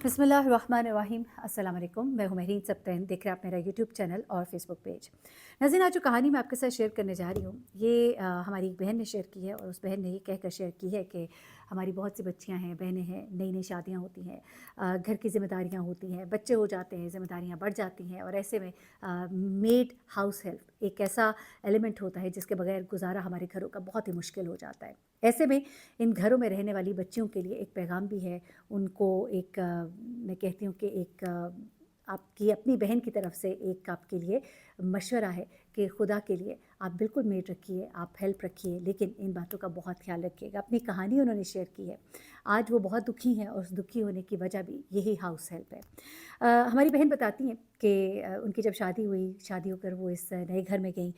बिस्मिल्लाहिर्रहमानिर्रहीम। अस्सलाम वालेकुम। मैं हूं महरीन सब्तैन। देख रहे हैं आप मेरा यूट्यूब चैनल और फेसबुक पेज। नाज़रीन, आज जो कहानी मैं आपके साथ शेयर करने जा रही हूँ ये हमारी एक बहन ने शेयर की है और उस बहन ने ये कहकर शेयर की है कि हमारी बहुत सी बच्चियाँ हैं, बहनें हैं, नई नई शादियाँ होती हैं, घर की ज़िम्मेदारियाँ होती हैं, बच्चे हो जाते हैं, ज़िम्मेदारियाँ बढ़ जाती हैं और ऐसे में मेड हाउस हेल्प एक ऐसा एलिमेंट होता है जिसके बगैर गुजारा हमारे घरों का बहुत ही मुश्किल हो जाता है। ऐसे में इन घरों में रहने वाली बच्चियों के लिए एक पैगाम भी है। उनको एक मैं कहती हूँ कि एक आपकी अपनी बहन की तरफ से एक आपके लिए मशवरा है कि खुदा के लिए आप बिल्कुल मेड रखिए, आप हेल्प रखिए, लेकिन इन बातों का बहुत ख्याल रखिएगा। अपनी कहानी उन्होंने शेयर की है। आज वो बहुत दुखी हैं और उस दुखी होने की वजह भी यही हाउस हेल्प है। हमारी बहन बताती हैं कि उनकी जब शादी हुई, शादी होकर वो इस नए घर में गई।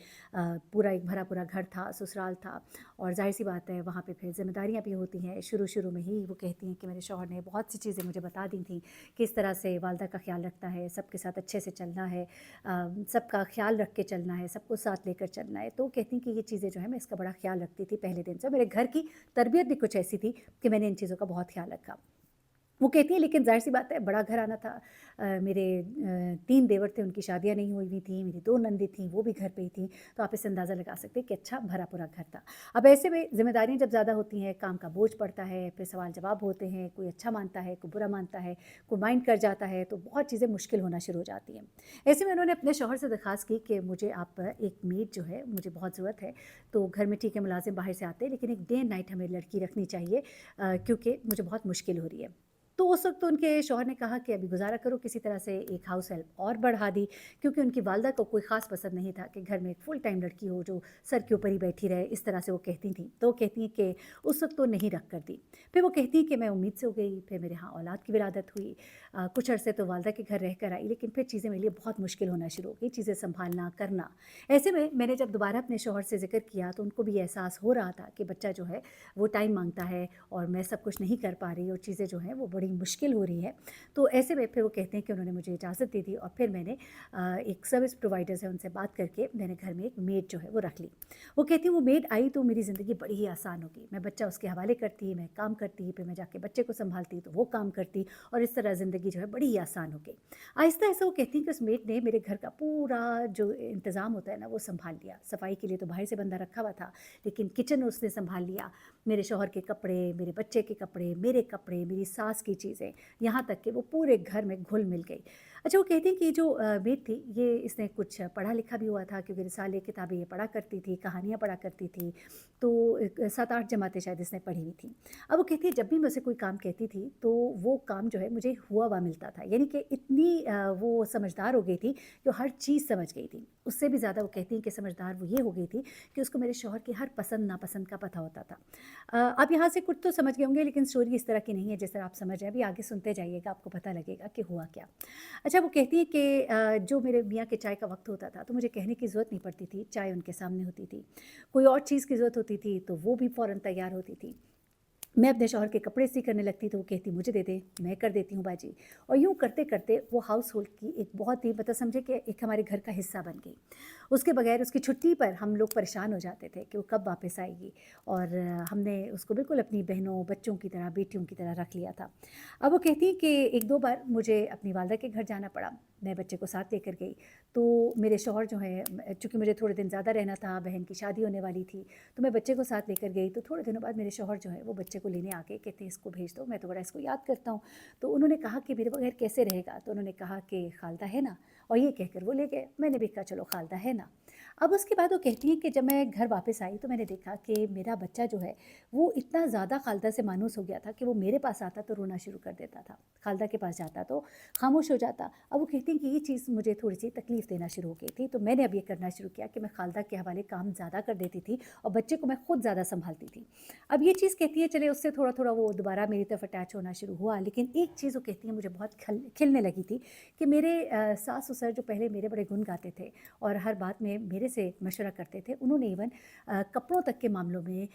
पूरा एक भरा पूरा घर था, ससुराल था और ज़ाहिर सी बात है वहाँ पे फिर ज़िम्मेदारियाँ भी होती हैं। शुरू में ही वो कहती हैं कि मेरे शौहर ने बहुत सी चीज़ें मुझे बता दी थी, किस तरह से वालदा का ख्याल रखना है, सबके साथ अच्छे से चलना है, सबका ख्याल रख के चलना है, सबको साथ लेकर चलना है। तो कहती हैं कि ये चीज़ें जो है मैं इसका बड़ा ख्याल रखती थी पहले दिन से। मेरे घर की तरबियत भी कुछ ऐसी थी कि मैंने इन चीज़ों का बहुत ख्याल रखा। वो कहती हैं लेकिन ज़ाहिर सी बात है बड़ा घर आना था। मेरे 3 देवर थे, उनकी शादियाँ नहीं हुई हुई थी, मेरी 2 नंदी थीं, वो भी घर पे ही थीं। तो आप इससे अंदाज़ा लगा सकते हैं कि अच्छा भरा पूरा घर था। अब ऐसे में ज़िम्मेदारियाँ जब ज़्यादा होती हैं, काम का बोझ पड़ता है, फिर सवाल जवाब होते हैं, कोई अच्छा मानता है, कोई बुरा मानता है, कोई माइंड कर जाता है, तो बहुत चीज़ें मुश्किल होना शुरू हो जाती हैं। ऐसे में उन्होंने अपने शौहर से दरख्वास्त की कि मुझे आप एक मेड जो है मुझे बहुत ज़रूरत है। तो घर में ठीक है मुलाज़िम बाहर से आते हैं, लेकिन एक डे एंड नाइट हमें लड़की रखनी चाहिए, क्योंकि मुझे बहुत मुश्किल हो रही है। तो उस वक़्त तो उनके शौहर ने कहा कि अभी गुज़ारा करो किसी तरह से, एक हाउस हेल्प और बढ़ा दी, क्योंकि उनकी वालदा को कोई ख़ास पसंद नहीं था कि घर में एक फुल टाइम लड़की हो जो सर के ऊपर ही बैठी रहे, इस तरह से वो कहती थीं। तो वो कहती हैं कि उस वक़्त तो नहीं रख कर दी। फिर वो कहती हैं कि मैं उम्मीद से हो गई, फिर मेरे यहाँ औलाद की विलादत हुई। कुछ अरसे तो वालदा के घर रह कर आई, लेकिन फिर चीज़ें मेरे लिए बहुत मुश्किल होना शुरू हो गई, चीज़ें सँभालना, करना। ऐसे में मैंने जब दोबारा अपने शौहर से ज़िक्र किया तो उनको भी एहसास हो रहा था कि बच्चा जो है वो टाइम माँगता है और मैं सब कुछ नहीं कर पा रही और चीज़ें जो हैं वो बड़ी मुश्किल हो रही है। तो ऐसे में फिर वो कहते हैं कि उन्होंने मुझे इजाज़त दे दी और फिर मैंने एक सर्विस प्रोवाइडर से उनसे बात करके मैंने घर में एक मेड जो है वो रख ली। वो कहती हैं वो मेड आई तो मेरी ज़िंदगी बड़ी ही आसान हो गई। मैं बच्चा उसके हवाले करती, मैं काम करती, फिर मैं जाके बच्चे को सँभालती तो वो काम करती और इस तरह ज़िंदगी जो है बड़ी ही आसान हो गई। आहिस्ता-आहिस्ता वो कहती हैं कि उस मेड ने मेरे घर का पूरा जो इंतज़ाम होता है ना वो सँभाल लिया। सफाई के लिए तो बाहर से बंदा रखा हुआ था, लेकिन किचन उसने सँभाल लिया। मेरे शौहर के कपड़े, मेरे बच्चे के कपड़े, मेरी सास की चीज़ें, यहाँ तक कि वो पूरे घर में घुल-मिल गई। अच्छा, वो कहती हैं कि जो मेड थी ये इसने कुछ पढ़ा-लिखा भी हुआ था, क्योंकि रिसाले किताबें ये पढ़ा करती थी, कहानियाँ पढ़ा करती थी। तो 7-8 जमातें शायद इसने पढ़ी हुई थी। अब वो कहती है जब भी मैं उसे कोई काम कहती थी तो वो काम जो है मुझे हुआ हुआ मिलता था। यानी कि इतनी वो समझदार हो गई थी कि वो हर चीज़ समझ गई थी। उससे भी ज़्यादा वो कहती हैं कि समझदार वो ये हो गई थी कि उसको मेरे शौहर की हर पसंद-नापसंद का पता होता था। आप यहाँ से कुछ तो समझ गए होंगे, लेकिन स्टोरी इस तरह की नहीं है जिस तरह आप समझ रहे हैं। अभी आगे सुनते जाइएगा, आपको पता लगेगा कि हुआ क्या। अच्छा, वो कहती है कि जो मेरे मियाँ के चाय का वक़्त होता था तो मुझे कहने की ज़रूरत नहीं पड़ती थी, चाय उनके सामने होती थी। कोई और चीज़ की ज़रूरत होती थी तो वो भी फ़ौरन तैयार होती थी। मैं अपने शौहर के कपड़े इस्त्री करने लगती तो वो कहती मुझे दे दे, मैं कर देती हूँ बाजी। और यूँ करते-करते वो हाउस होल्ड की एक बहुत ही मतलब समझे कि एक हमारे घर का हिस्सा बन गई। उसके बगैर उसकी छुट्टी पर हम लोग परेशान हो जाते थे कि वो कब वापस आएगी, और हमने उसको बिल्कुल अपनी बहनों, बच्चों की तरह, बेटियों की तरह रख लिया था। अब वो कहती हैं कि 1-2 बार मुझे अपनी वालदा के घर जाना पड़ा। मैं बच्चे को साथ लेकर गई, तो मेरे शौहर जो हैं चूँकि मुझे थोड़े दिन ज़्यादा रहना था, बहन की शादी होने वाली थी, तो मैं बच्चे को साथ लेकर गई। तो थोड़े दिनों बाद मेरे शौहर जो है वो बच्चे को लेने आ गए, कहते हैं इसको भेज दो, मैं तो बड़ा इसको याद करता हूँ। तो उन्होंने कहा कि मेरे बगैर कैसे रहेगा? तो उन्होंने कहा कि खालदा है ना, और ये कहकर वो ले गए। मैंने भी कहा चलो खालदा है ना। अब उसके बाद वो कहती हैं कि जब मैं घर वापस आई तो मैंने देखा कि मेरा बच्चा जो है वो इतना ज़्यादा खालदा से मानूस हो गया था कि वो मेरे पास आता तो रोना शुरू कर देता था, खालदा के पास जाता तो खामोश हो जाता। अब वो कहती हैं कि ये चीज़ मुझे थोड़ी सी तकलीफ़ देना शुरू हो गई थी, तो मैंने अब ये करना शुरू किया कि मैं खालदा के हवाले काम ज़्यादा कर देती थी और बच्चे को मैं खुद ज़्यादा संभालती थी। अब ये चीज़ कहती है चले उससे थोड़ा-थोड़ा वो दोबारा मेरी तरफ अटैच होना शुरू हुआ, लेकिन एक चीज़ वो कहती है मुझे बहुत खिलने लगी थी कि मेरे सास-ससुर जो पहले मेरे बड़े गुण गाते थे और हर बात में मेरे से मशवरा करते थे, उन्होंने इवन कपड़ों तक के मामलों में,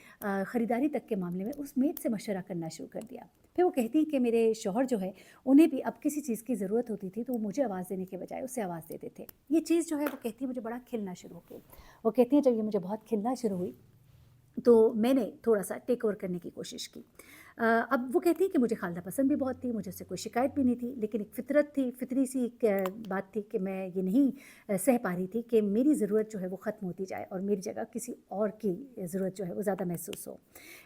ख़रीदारी तक के मामले में उस मेड से मशवरा करना शुरू कर दिया। फिर वो कहती हैं कि मेरे शौहर जो है उन्हें भी अब किसी चीज़ की ज़रूरत होती थी तो वो मुझे आवाज़ देने के बजाय उससे आवाज़ देते थे। ये चीज़ जो है वो कहती है मुझे बड़ा खिलना शुरू हो गई। वो कहती हैं जब ये मुझे बहुत खिलना शुरू हुई तो मैंने थोड़ा-सा टेक ओवर करने की कोशिश की। अब वो कहती हैं कि मुझे खालदा पसंद भी बहुत थी, मुझे उससे कोई शिकायत भी नहीं थी, लेकिन एक फ़ितरत थी, फ़ितरी सी एक बात थी कि मैं ये नहीं सह पा रही थी कि मेरी ज़रूरत जो है वो ख़त्म होती जाए और मेरी जगह किसी और की ज़रूरत जो है वो ज़्यादा महसूस हो।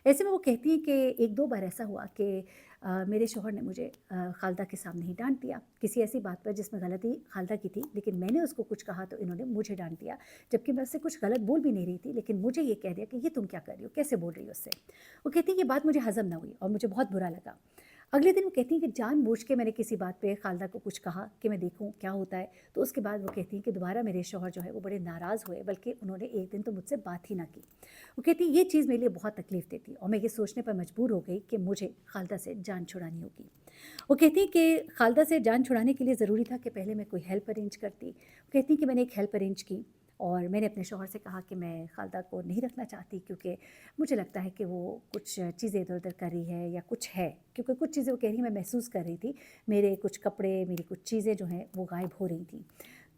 ऐसे में वो कहती हैं कि 1-2 बार ऐसा हुआ कि मेरे शौहर ने मुझे खालदा के सामने ही डाँट दिया, किसी ऐसी बात पर जिसमें गलती खालदा की थी, लेकिन मैंने उसको कुछ कहा तो इन्होंने मुझे डाँट दिया, जबकि मैं उससे कुछ गलत बोल भी नहीं रही थी, लेकिन मुझे ये कह दिया कि ये तुम क्या कर रही हो? कैसे बोल रही हो उससे? वो कहती है ये बात मुझे हज़म ना हुई और मुझे बहुत बुरा लगा। अगले दिन वो कहती हैं कि जानबूझ के मैंने किसी बात पे खालदा को कुछ कहा कि मैं देखूँ क्या होता है। तो उसके बाद वो कहती हैं कि दोबारा मेरे शौहर जो है वो बड़े नाराज़ हुए, बल्कि उन्होंने एक दिन तो मुझसे बात ही ना की। वो कहती है ये चीज़ मेरे लिए बहुत तकलीफ़ देती और मैं ये सोचने पर मजबूर हो गई कि मुझे खालदा से जान छुड़ानी होगी। वो कहती हैं कि खालदा से जान छुड़ाने के लिए ज़रूरी था कि पहले मैं कोई हेल्प अरेंज करती। वो कहती हैं कि मैंने एक हेल्प अरेंज की और मैंने अपने शौहर से कहा कि मैं खालदा को नहीं रखना चाहती, क्योंकि मुझे लगता है कि वो कुछ चीज़ें इधर-उधर कर रही है या कुछ है, क्योंकि कुछ चीज़ें वो कह रही हैं मैं महसूस कर रही थी। मेरे कुछ कपड़े, मेरी कुछ चीज़ें जो हैं वो गायब हो रही थीं।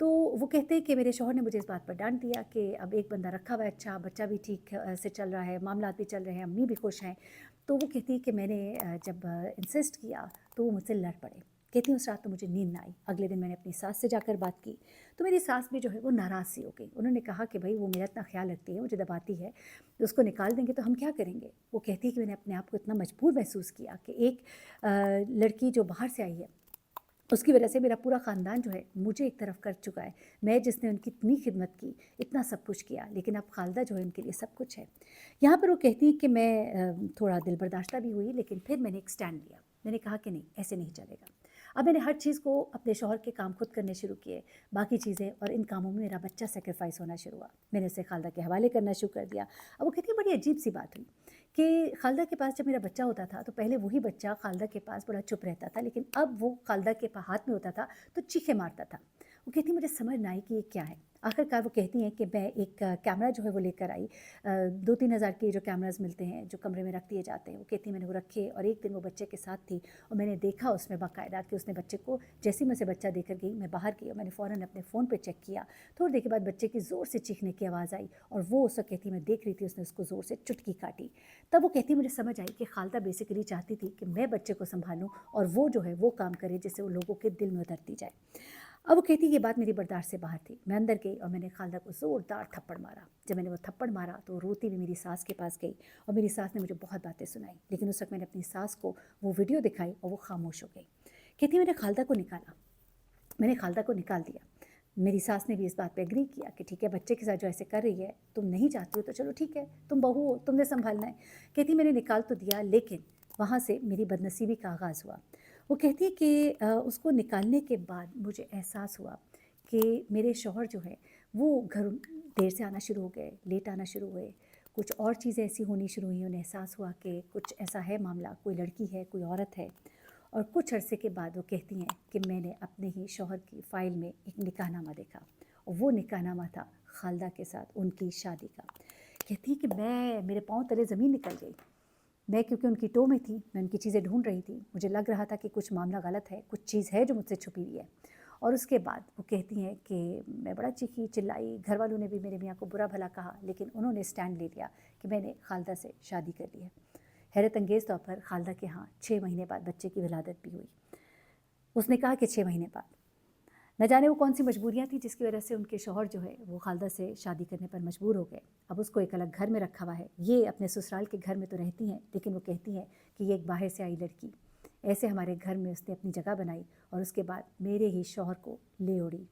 तो वो कहते हैं कि मेरे शौहर ने मुझे इस बात पर डाँट दिया कि अब एक बंदा रखा हुआ है अच्छा, बच्चा भी ठीक से चल रहा है, मामलात भी चल रहे हैं, अम्मी भी खुश हैं। तो वो कहती है कि मैंने जब इंसिस्ट किया तो वो मुझसे लड़ पड़े। कहती हैं उस रात तो मुझे नींद ना आई। अगले दिन मैंने अपनी सास से जाकर बात की, तो मेरी सास भी जो है वो नाराज़ सी हो गई। उन्होंने कहा कि भई वो मेरा इतना ख़्याल रखती है, मुझे दबाती है, तो उसको निकाल देंगे तो हम क्या करेंगे? वो कहती है कि मैंने अपने आप को इतना मजबूर महसूस किया कि एक लड़की जो बाहर से आई है, उसकी वजह से मेरा पूरा ख़ानदान जो है मुझे एक तरफ कर चुका है। मैं जिसने उनकी इतनी खिदमत की, इतना सब कुछ किया, लेकिन अब खालदा जो है उनके लिए सब कुछ है। यहाँ पर वो कहती हैं कि मैं थोड़ा दिल बर्दाश्ता भी हुई, लेकिन फिर मैंने एक स्टैंड लिया। मैंने कहा कि नहीं, ऐसे नहीं चलेगा। अब मैंने हर चीज़ को अपने शौहर के काम खुद करने शुरू किए, बाकी चीज़ें, और इन कामों में मेरा बच्चा सैक्रिफाइस होना शुरू हुआ। मैंने उसे खालदा के हवाले करना शुरू कर दिया। अब वो कहती है बड़ी अजीब-सी बात हुई कि खालदा के पास जब मेरा बच्चा होता था तो पहले वही बच्चा खालदा के पास बड़ा चुप रहता था, लेकिन अब वो खालदा के हाथ में होता था तो चीखें मारता था। वो कहती मुझे समझ ना आई कि ये क्या है। आखिरकार वो कहती हैं कि मैं एक कैमरा जो है वो लेकर आई। 2-3 हज़ार के जो कैमरास मिलते हैं जो कमरे में रख दिए जाते हैं, वो कहती मैंने वो रखे और एक दिन वो बच्चे के साथ थी और मैंने देखा उसमें बाकायदा कि उसने बच्चे को, जैसे ही मैं उसे बच्चा देकर गई, मैं बाहर गई और मैंने फ़ौरन अपने फ़ोन पे चेक किया। थोड़ी देर के बाद बच्चे की ज़ोर से चीखने की आवाज़ आई और वो उसे कहती मैं देख रही थी, उसने उसको ज़ोर से चुटकी काटी। तब वो कहती मुझे समझ आई कि खालदा बेसिकली चाहती थी कि मैं बच्चे को संभालूं और वो जो है वो काम करे जिससे वो लोगों के दिल में उतरती जाए। अब वो कहती ये बात मेरी बर्दाश्त से बाहर थी। मैं अंदर गई और मैंने खालदा को ज़ोरदार थप्पड़ मारा। जब मैंने वो थप्पड़ मारा तो रोती हुई मेरी सास के पास गई और मेरी सास ने मुझे बहुत बातें सुनाई, लेकिन उस वक्त मैंने अपनी सास को वो वीडियो दिखाई और वो खामोश हो गई। कहती मैंने खालदा को निकाला, मैंने खालदा को निकाल दिया। मेरी सास ने भी इस बात पे एग्री किया कि ठीक है, बच्चे के साथ जो ऐसे कर रही है, तुम नहीं चाहती हो तो चलो ठीक है, तुम बहू हो, तुमने संभालना है। कहती मैंने निकाल तो दिया, लेकिन वहाँ से मेरी बदनसीबी का आगाज़ हुआ। वो कहती है कि उसको निकालने के बाद मुझे एहसास हुआ कि मेरे शौहर जो है वो घर देर से आना शुरू हो गए, लेट आना शुरू हुए। कुछ और चीज़ें ऐसी होनी शुरू हुई, उन्हें एहसास हुआ कि कुछ ऐसा है मामला, कोई लड़की है, कोई औरत है। और कुछ अरसे के बाद वो कहती हैं कि मैंने अपने ही शौहर की फ़ाइल में एक निकाहनामा देखा और वो निकाहनामा था खालदा के साथ उनकी शादी का। कहती है कि मेरे पाँव तले ज़मीन निकल गई। मैं क्योंकि उनकी टो में थी, मैं उनकी चीज़ें ढूंढ रही थी, मुझे लग रहा था कि कुछ मामला गलत है, कुछ चीज़ है जो मुझसे छुपी हुई है। और उसके बाद वो कहती हैं कि मैं बड़ा चीखी चिल्लाई, घर वालों ने भी मेरे मियाँ को बुरा भला कहा, लेकिन उन्होंने स्टैंड ले लिया कि मैंने खालदा से शादी कर ली है। हैरत अंगेज़ तौर पर खालदा के यहाँ 6 महीने बाद बच्चे की विलादत भी हुई। उसने कहा कि 6 महीने बाद। न जाने वो कौन सी मजबूरियाँ थी जिसकी वजह से उनके शौहर जो है वो खालदा से शादी करने पर मजबूर हो गए। अब उसको एक अलग घर में रखा हुआ है। ये अपने ससुराल के घर में तो रहती हैं, लेकिन वो कहती हैं कि ये एक बाहर से आई लड़की। ऐसे हमारे घर में उसने अपनी जगह बनाई और उसके बाद मेरे ही शौहर को ले ओढ़ी।